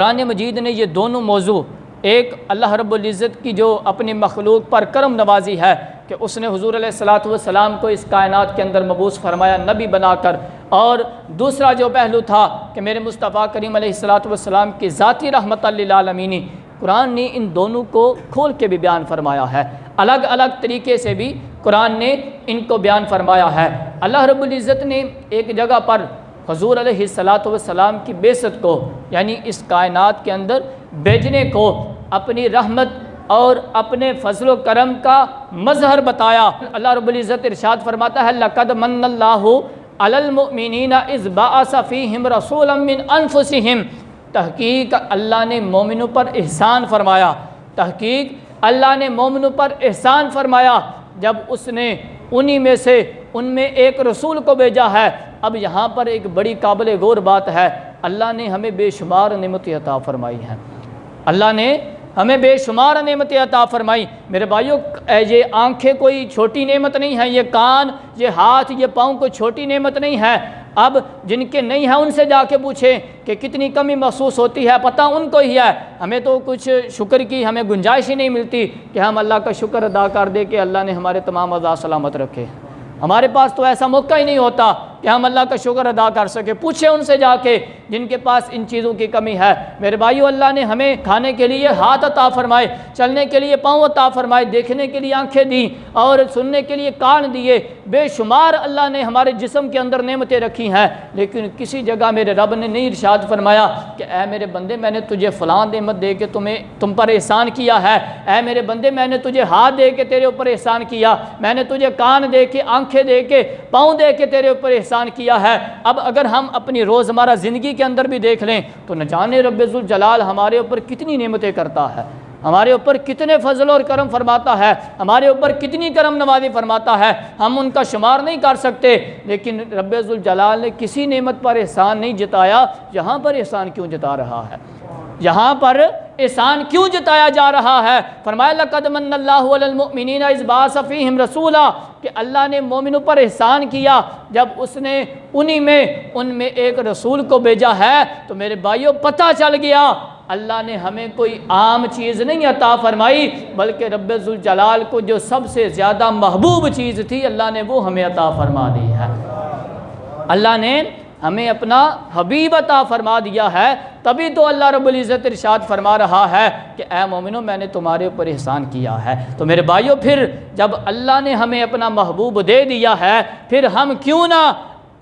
قرآن مجید نے یہ دونوں موضوع، ایک اللہ رب العزت کی جو اپنی مخلوق پر کرم نوازی ہے کہ اس نے حضور علیہ الصلاۃ والسلام کو اس کائنات کے اندر مبعوث فرمایا نبی بنا کر، اور دوسرا جو پہلو تھا کہ میرے مصطفیٰ کریم علیہ الصلاۃ والسلام کی ذاتی رحمت للعالمین، قرآن نے ان دونوں کو کھول کے بھی بیان فرمایا ہے، الگ الگ طریقے سے بھی قرآن نے ان کو بیان فرمایا ہے۔ اللہ رب العزت نے ایک جگہ پر حضور علیہ الصلاۃ والسلام کی بعثت کو، یعنی اس کائنات کے اندر بھیجنے کو، اپنی رحمت اور اپنے فضل و کرم کا مظہر بتایا۔ اللہ رب العزت ارشاد فرماتا ہے لَقَدْ مَنَّ اللَّهُ عَلَى الْمُؤْمِنِينَ إِذْ بَعَثَ فِيهِمْ رَسُولًا مِّنْ أَنفُسِهِمْ، تحقیق اللہ نے مومنوں پر احسان فرمایا، تحقیق اللہ نے مومنوں پر احسان فرمایا جب اس نے انہی میں سے ان میں ایک رسول کو بھیجا ہے۔ اب یہاں پر ایک بڑی قابل غور بات ہے، اللہ نے ہمیں بے شمار نعمتیں عطا فرمائی ہیں، اللہ نے ہمیں بے شمار نعمتیں عطا فرمائی۔ میرے بھائیو، یہ آنکھیں کوئی چھوٹی نعمت نہیں ہیں، یہ کان، یہ ہاتھ، یہ پاؤں کوئی چھوٹی نعمت نہیں ہے۔ اب جن کے نہیں ہیں ان سے جا کے پوچھیں کہ کتنی کمی محسوس ہوتی ہے، پتہ ان کو ہی ہے۔ ہمیں تو کچھ شکر کی ہمیں گنجائش ہی نہیں ملتی کہ ہم اللہ کا شکر ادا کر دیں کہ اللہ نے ہمارے تمام اعضاء سلامت رکھے۔ ہمارے پاس تو ایسا موقع ہی نہیں ہوتا کہ ہم اللہ کا شکر ادا کر سکیں۔ پوچھیں ان سے جا کے جن کے پاس ان چیزوں کی کمی ہے۔ میرے بھائیو، اللہ نے ہمیں کھانے کے لیے ہاتھ عطا فرمائے، چلنے کے لیے پاؤں عطا فرمائے، دیکھنے کے لیے آنکھیں دیں اور سننے کے لیے کان دیے۔ بے شمار اللہ نے ہمارے جسم کے اندر نعمتیں رکھی ہیں، لیکن کسی جگہ میرے رب نے نہیں ارشاد فرمایا کہ اے میرے بندے، میں نے تجھے فلاں نعمت دے کے تم پر احسان کیا ہے، اے میرے بندے میں نے تجھے ہاتھ دے کے تیرے اوپر احسان کیا، میں نے تجھے کان دے کے، آنکھیں دے کے، پاؤں دے کے تیرے اوپر احسان کیا ہے۔ اب اگر ہم اپنی روزمرہ زندگی کے اندر بھی دیکھ لیں تو نہ جانے رب ذوالجلال ہمارے اوپر کتنی نعمتیں کرتا ہے، ہمارے اوپر کتنے فضل اور کرم فرماتا ہے، ہمارے اوپر کتنی کرم نوازی فرماتا ہے، ہم ان کا شمار نہیں کر سکتے۔ لیکن رب ذوالجلال نے کسی نعمت پر احسان نہیں جتایا، یہاں پر احسان کیوں جتا رہا ہے؟ یہاں پر احسان کیوں جتایا جا رہا ہے؟ فرمایا لَقَدْ مَنَّ اللَّهُ عَلَى الْمُؤْمِنِينَ إِذْ بَعَثَ فِيهِمْ رَسُولًا، کہ اللہ نے مومنوں پر احسان کیا جب اس نے ان میں ایک رسول کو بھیجا ہے۔ تو میرے بھائیوں، پتہ چل گیا اللہ نے ہمیں کوئی عام چیز نہیں عطا فرمائی، بلکہ رب ذوالجلال کو جو سب سے زیادہ محبوب چیز تھی اللہ نے وہ ہمیں عطا فرما دی ہے۔ اللہ نے ہمیں اپنا حبیب عطا فرما دیا ہے، تبھی تو اللہ رب العزت ارشاد فرما رہا ہے کہ اے مومنو، میں نے تمہارے اوپر احسان کیا ہے۔ تو میرے بھائیوں، پھر جب اللہ نے ہمیں اپنا محبوب دے دیا ہے، پھر ہم کیوں نہ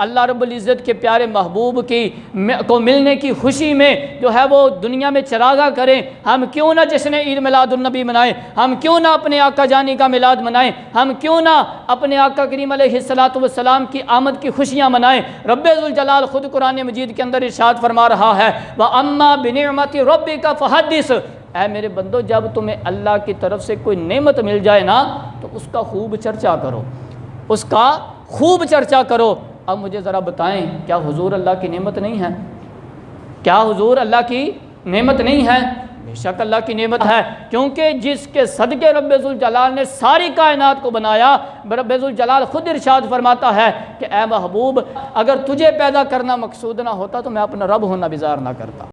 اللہ رب العزت کے پیارے محبوب کو ملنے کی خوشی میں جو ہے وہ دنیا میں چراغاں کریں؟ ہم کیوں نہ جشن عید میلاد النبی منائیں؟ ہم کیوں نہ اپنے آقا جانی کا میلاد منائیں؟ ہم کیوں نہ اپنے آقا کریم علیہ الصلاۃ والسلام کی آمد کی خوشیاں منائیں؟ رب ذوالجلال خود قرآن مجید کے اندر ارشاد فرما رہا ہے وَأَمَّا بِنِعْمَةِ رَبِّكَ فَحَدِّثْ، اے میرے بندو، جب تمہیں اللہ کی طرف سے کوئی نعمت مل جائے نا تو اس کا خوب چرچا کرو، اس کا خوب چرچا کرو۔ اب مجھے ذرا بتائیں، کیا حضور اللہ کی نعمت نہیں ہے؟ کیا حضور اللہ کی نعمت نہیں ہے؟ بے شک اللہ کی نعمت ہے، کیونکہ جس کے صدقے رب ذوالجلال نے ساری کائنات کو بنایا، رب ذوالجلال خود ارشاد فرماتا ہے کہ اے محبوب، اگر تجھے پیدا کرنا مقصود نہ ہوتا تو میں اپنا رب ہونا بھی ظاہر نہ کرتا۔